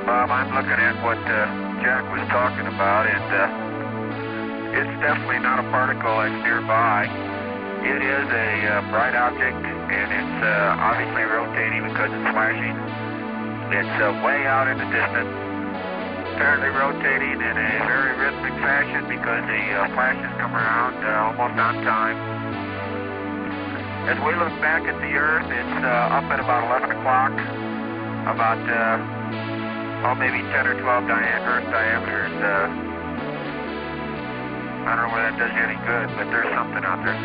Bob, I'm looking at what Jack was talking about, and it's definitely not a particle that's nearby. It is a bright object, and it's obviously rotating because it's flashing. It's way out in the distance, apparently rotating in a very rhythmic fashion because the flashes come around almost on time. As we look back at the Earth, it's up at about 11 o'clock, about maybe 10 or 12 Earth diameters. I don't know whether that does you any good, but there's something out there.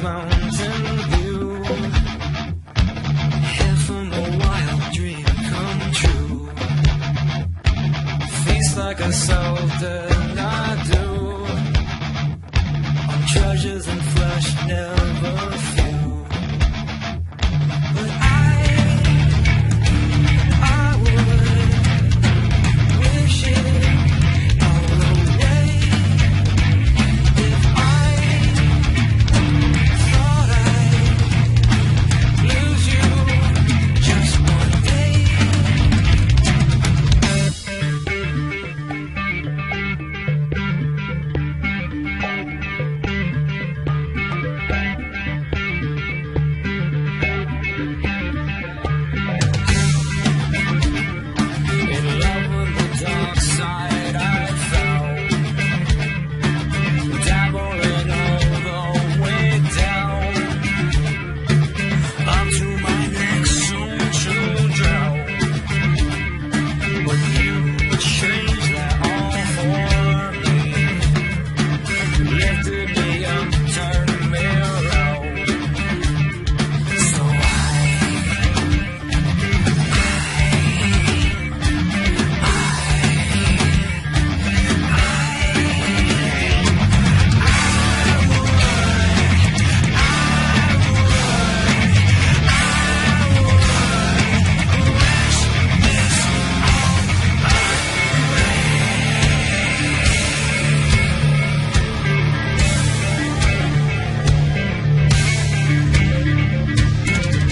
mountain view. Heaven, a wild dream come true. Feast like a soul that I do. On treasures and flesh never few. But I would wish it all away. If I thought I'd lose you just one day. In love with the dark side I found, dabbling all the way down. Up to my neck, soon to drown. But you changed that all for me. Lifted me up, turned me around. So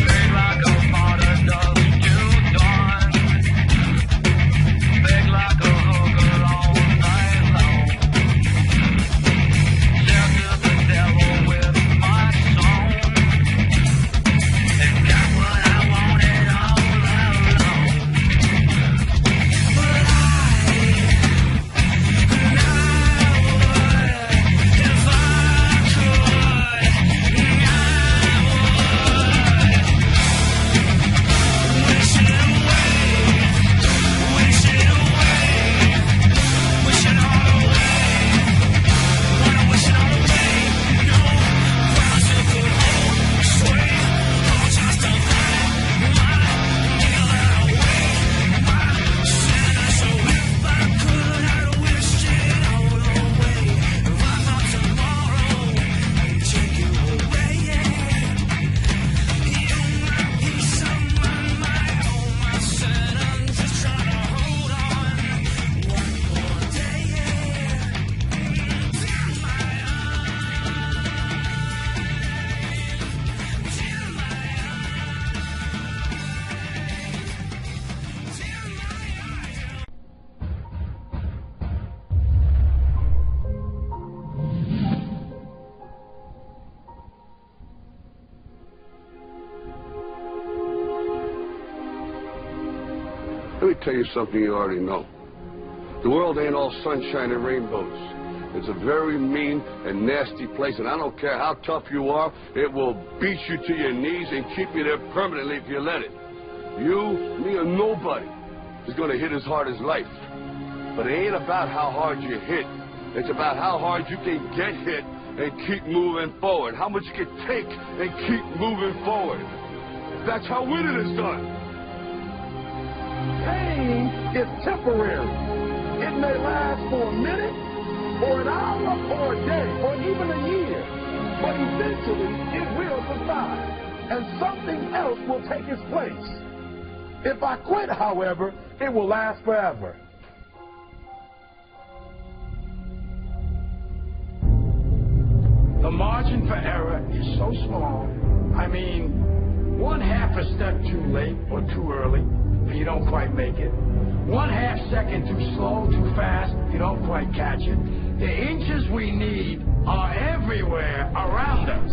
beg like a martyr does you dawn. Beg like a hooker all night long. Sell to the devil with my song. And got what I wanted all along. But I would, if I could, wish it away, wish it away, wish it all away. Wanna wish it all away. No cross it could hold sway. All just to find my deal that away. My sinner. So if I could, I'd wish it all away. If I thought tomorrow I'd take you away, you my peace of mind, my own, my sin. I'm just trying to hold on one more day, till my Let me tell you something you already know. The world ain't all sunshine and rainbows. It's a very mean and nasty place, and I don't care how tough you are, it will beat you to your knees and keep you there permanently if you let it. You, me, or nobody is going to hit as hard as life. But it ain't about how hard you hit. It's about how hard you can get hit and keep moving forward. How much you can take and keep moving forward. That's how winning is done. Pain is temporary. It may last for a minute, or an hour, or a day, or even a year. But eventually, it will subside, and something else will take its place. If I quit, however, it will last forever. The margin for error is so small. I mean, 1/2 a step too late or too early, if you don't quite make it. 1/2 second too slow, too fast, you don't quite catch it. The inches we need are everywhere around us.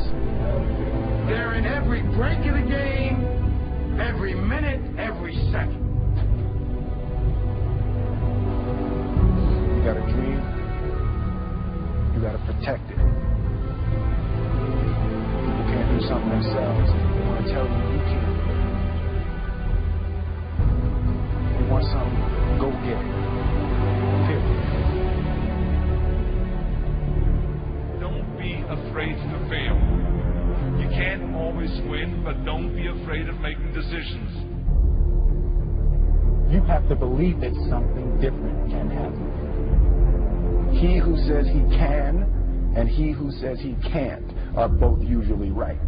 They're in every break of the game, every minute, every second. You got a dream, you got to protect it. People can't do something themselves. They want to tell you you can't. If you want something, go get it. Period. Don't be afraid to fail. always win, but don't be afraid of making decisions. You have to believe that something different can happen. He who says he can and he who says he can't are both usually right.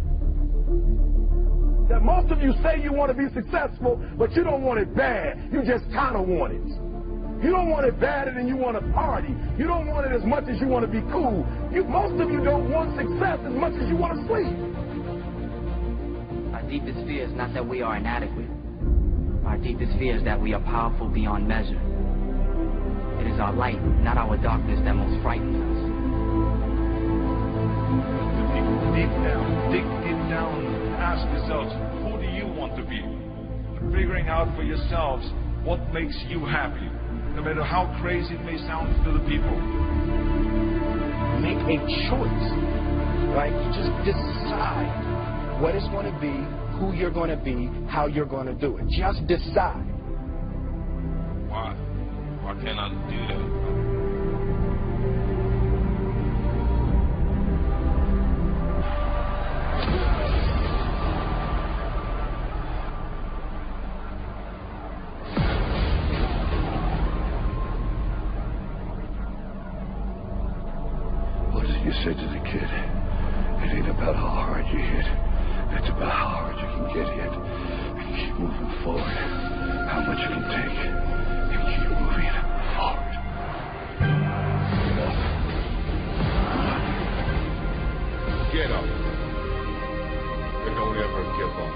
That most of you say you want to be successful, but you don't want it bad. You just kind of want it. You don't want it badder than you want to party. You don't want it as much as you want to be cool. Most of you don't want success as much as you want to sleep. Our deepest fear is not that we are inadequate. Our deepest fear is that we are powerful beyond measure. It is our light, not our darkness, that most frightens us. Dig deep down, ask yourselves, who do you want to be? Figuring out for yourselves what makes you happy, no matter how crazy it may sound to the people. Make a choice, right? You just decide what it's going to be, who you're going to be, how you're going to do it. Just decide. Why? Why can't I do that? What did you say to the kid? It ain't about how hard you hit. It's about how hard you can get hit and keep moving forward. How much you can take and keep moving forward. Get up. And don't ever give up.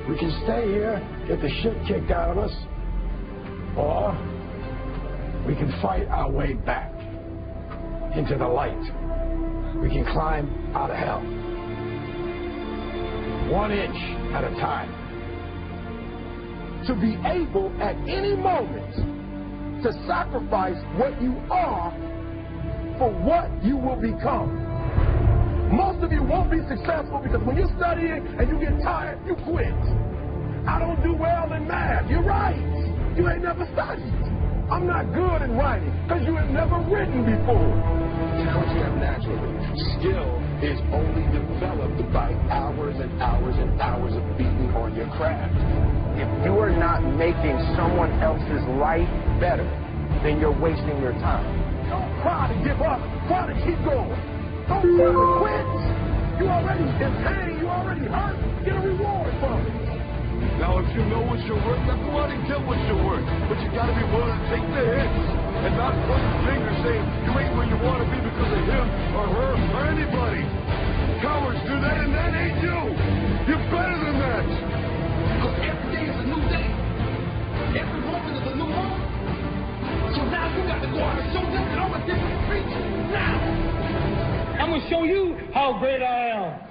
We can stay here, get the shit kicked out of us, or we can fight our way back into the light. We can climb out of hell. 1 inch at a time. To be able at any moment to sacrifice what you are for what you will become. Most of you won't be successful because when you're studying and you get tired, you quit. I don't do well in math. You're right. You ain't never studied. I'm not good in writing because you have never written before. Talent you have naturally. Skill is only developed by hours and hours and hours of beating on your craft. If you are not making someone else's life better, then you're wasting your time. Don't try to give up. Try to keep going. Don't try to quit. You already in pain. You already hurt. Get a reward from it. Now, if you know what you're worth, then go out and get what you're worth. But you gotta be willing to take the hits and not point the finger saying you ain't where you want to be because of him or her or anybody. Cowards do that, and that ain't you. You're better than that. Because every day is a new day. Every moment is a new moment. So now you got to go out and show them that I'm a different creature. Now, I'm going to show you how great I am.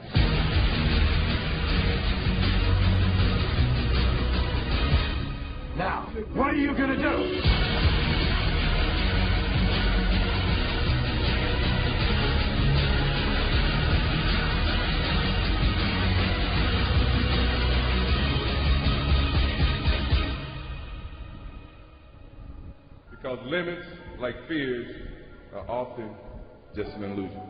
Now, what are you going to do? Because limits, like fears, are often just an illusion.